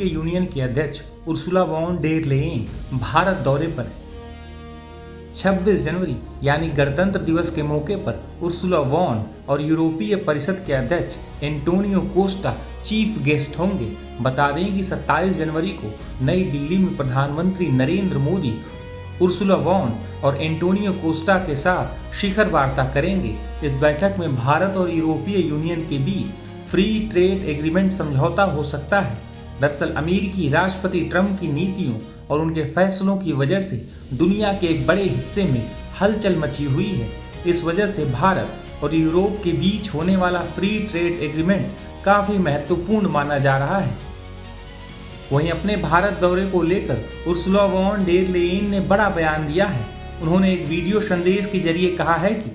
यूरोपीय यूनियन की अध्यक्ष Ursula von der Leyen Bharat दौरे पर हैं। 26 जनवरी यानी गणतंत्र दिवस के मौके पर उर्सुला वॉन और यूरोपीय परिषद के अध्यक्ष एंटोनियो कोस्टा चीफ गेस्ट होंगे। बता दें कि 27 जनवरी को नई दिल्ली में प्रधानमंत्री नरेंद्र मोदी उर्सुला वॉन और एंटोनियो कोस्टा के साथ शिखर वार्ता करेंगे। इस बैठक में भारत और यूरोपीय यूनियन के बीच फ्री ट्रेड एग्रीमेंट समझौता हो सकता है। दरअसल अमेरिकी राष्ट्रपति ट्रंप की नीतियों और उनके फैसलों की वजह से दुनिया के एक बड़े हिस्से में हलचल मची हुई है। इस वजह से भारत और यूरोप के बीच होने वाला फ्री ट्रेड एग्रीमेंट काफी महत्वपूर्ण माना जा रहा है। वहीं अपने भारत दौरे को लेकर उर्सुला वॉन डेर लेयेन ने बड़ा बयान दिया है। उन्होंने एक वीडियो संदेश के जरिए कहा है कि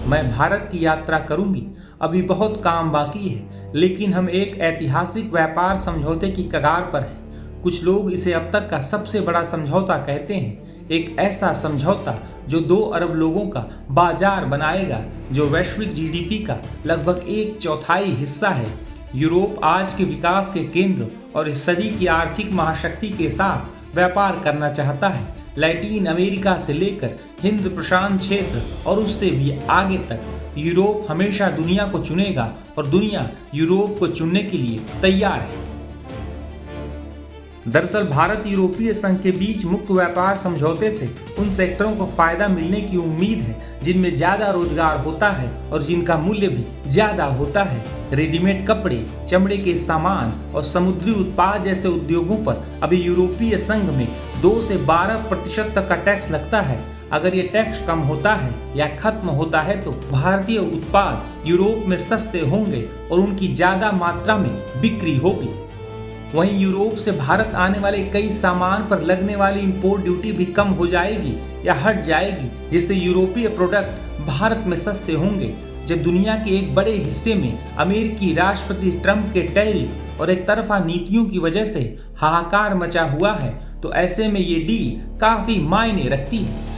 मैं भारत की यात्रा करूंगी, अभी बहुत काम बाकी है, लेकिन हम एक ऐतिहासिक व्यापार समझौते की कगार पर हैं। कुछ लोग इसे अब तक का सबसे बड़ा समझौता कहते हैं, एक ऐसा समझौता जो 2 अरब लोगों का बाजार बनाएगा, जो वैश्विक जीडीपी का लगभग 1/4 हिस्सा है। यूरोप आज के विकास के केंद्र और इस सदी की आर्थिक महाशक्ति के साथ व्यापार करना चाहता है। लैटिन अमेरिका से लेकर हिंद प्रशांत क्षेत्र और उससे भी आगे तक यूरोप हमेशा दुनिया को चुनेगा और दुनिया यूरोप को चुनने के लिए तैयार है। दरअसल भारत यूरोपीय संघ के बीच मुक्त व्यापार समझौते से उन सेक्टरों को फायदा मिलने की उम्मीद है जिनमें ज्यादा रोजगार होता है और जिनका मूल्य भी ज्यादा होता है। रेडीमेड कपड़े, चमड़े के सामान और समुद्री उत्पाद जैसे उद्योगों पर अभी यूरोपीय संघ में 2 से 12% तक का टैक्स लगता है। अगर ये टैक्स कम होता है या खत्म होता है तो भारतीय उत्पाद यूरोप में सस्ते होंगे और उनकी ज्यादा मात्रा में बिक्री होगी। वहीं यूरोप से भारत आने वाले कई सामान पर लगने वाली इंपोर्ट ड्यूटी भी कम हो जाएगी या हट जाएगी, जिससे यूरोपीय प्रोडक्ट भारत में सस्ते होंगे। जब दुनिया के एक बड़े हिस्से में अमेरिकी राष्ट्रपति ट्रंप के टैरिफ और एक तरफा नीतियों की वजह से हाहाकार मचा हुआ है, तो ऐसे में ये डील काफी मायने रखती है।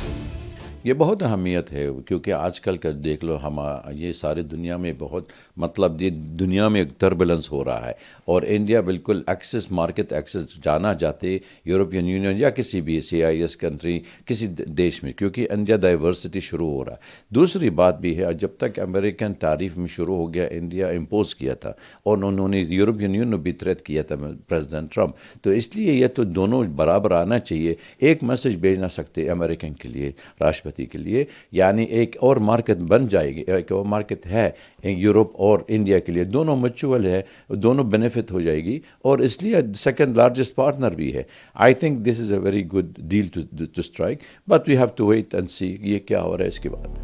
ये बहुत अहमियत है क्योंकि आजकल का देख लो हम ये सारे दुनिया में बहुत मतलब ये दुनिया में टर्बुलेंस हो रहा है और इंडिया बिल्कुल एक्सेस मार्केट एक्सेस जाना चाहते यूरोपियन यूनियन या किसी भी CIS कंट्री किसी देश में, क्योंकि इंडिया डाइवर्सिटी शुरू हो रहा है। दूसरी बात भी है, जब तक अमेरिकन तारीफ में शुरू हो गया, इंडिया इम्पोज किया था और उन्होंने यूरोपियन यूनियन भी थ्रेट किया था प्रेसिडेंट ट्रंप, तो इसलिए ये तो दोनों बराबर आना चाहिए। एक मैसेज भेजना सकते अमेरिकन के लिए, राष्ट्रपति के लिए, यानी एक और मार्केट बन जाएगी, एक और मार्केट है यूरोप और इंडिया के लिए, दोनों म्यूचुअल है, दोनों बेनिफिट हो जाएगी और इसलिए सेकंड लार्जेस्ट पार्टनर भी है। I think this is a very good deal to strike, but we have to wait and see ये क्या हो रहा है इसके बाद।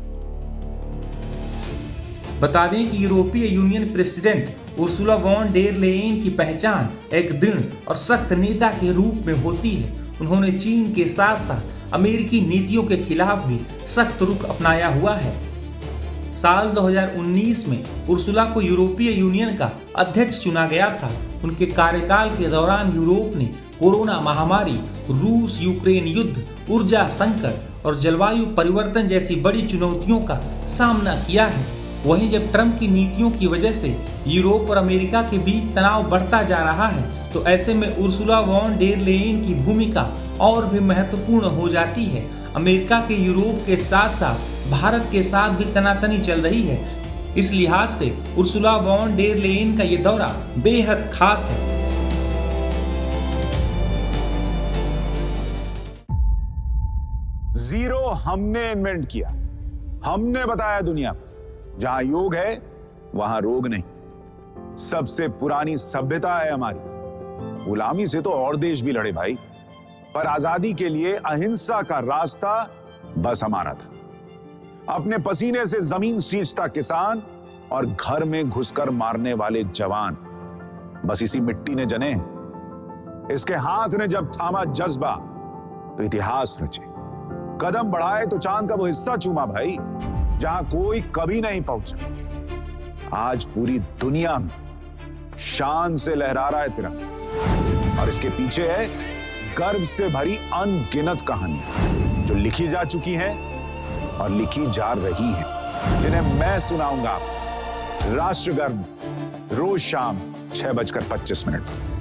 बता दें कि यूरोपीय union president Ursula von der Leyen की पहचान एक दृढ़ और सख्त नेता के रूप में होती है। उन्होंने चीन के साथ साथ अमेरिकी नीतियों के खिलाफ भी सख्त रुख अपनाया हुआ है। साल 2019 में उर्सुला को यूरोपीय यूनियन का अध्यक्ष चुना गया था। उनके कार्यकाल के दौरान यूरोप ने कोरोना महामारी, रूस यूक्रेन युद्ध, ऊर्जा संकट और जलवायु परिवर्तन जैसी बड़ी चुनौतियों का सामना किया है। वहीं जब ट्रंप की नीतियों की वजह से यूरोप और अमेरिका के बीच तनाव बढ़ता जा रहा है, तो ऐसे में उर्सुला वॉन डेर लेयेन की भूमिका और भी महत्वपूर्ण हो जाती है। अमेरिका के यूरोप के साथ साथ भारत के साथ भी तनातनी चल रही है। इस लिहाज से उर्सुला वॉन डेर लेयेन का ये दौरा बेहद खास है। जीरो हमने इन्वेंट किया, हमने बताया दुनिया को, जहां योग है वहां रोग नहीं। सबसे पुरानी सभ्यता है हमारी। गुलामी से तो और देश भी लड़े भाई, पर आजादी के लिए अहिंसा का रास्ता बस हमारा था। अपने पसीने से जमीन सींचता किसान और घर में घुसकर मारने वाले जवान, बस इसी मिट्टी ने जने। इसके हाथ ने जब थामा जज्बा तो इतिहास रचे। कदम बढ़ाए तो चांद का वो हिस्सा चूमा भाई, जहां कोई कभी नहीं पहुंचा। आज पूरी दुनिया में शान से लहरा रहा है तिरंगा और इसके पीछे है गर्व से भरी अनगिनत कहानियां जो लिखी जा चुकी हैं और लिखी जा रही हैं, जिन्हें मैं सुनाऊंगा राष्ट्रगर्व रोज शाम 6:25 पर।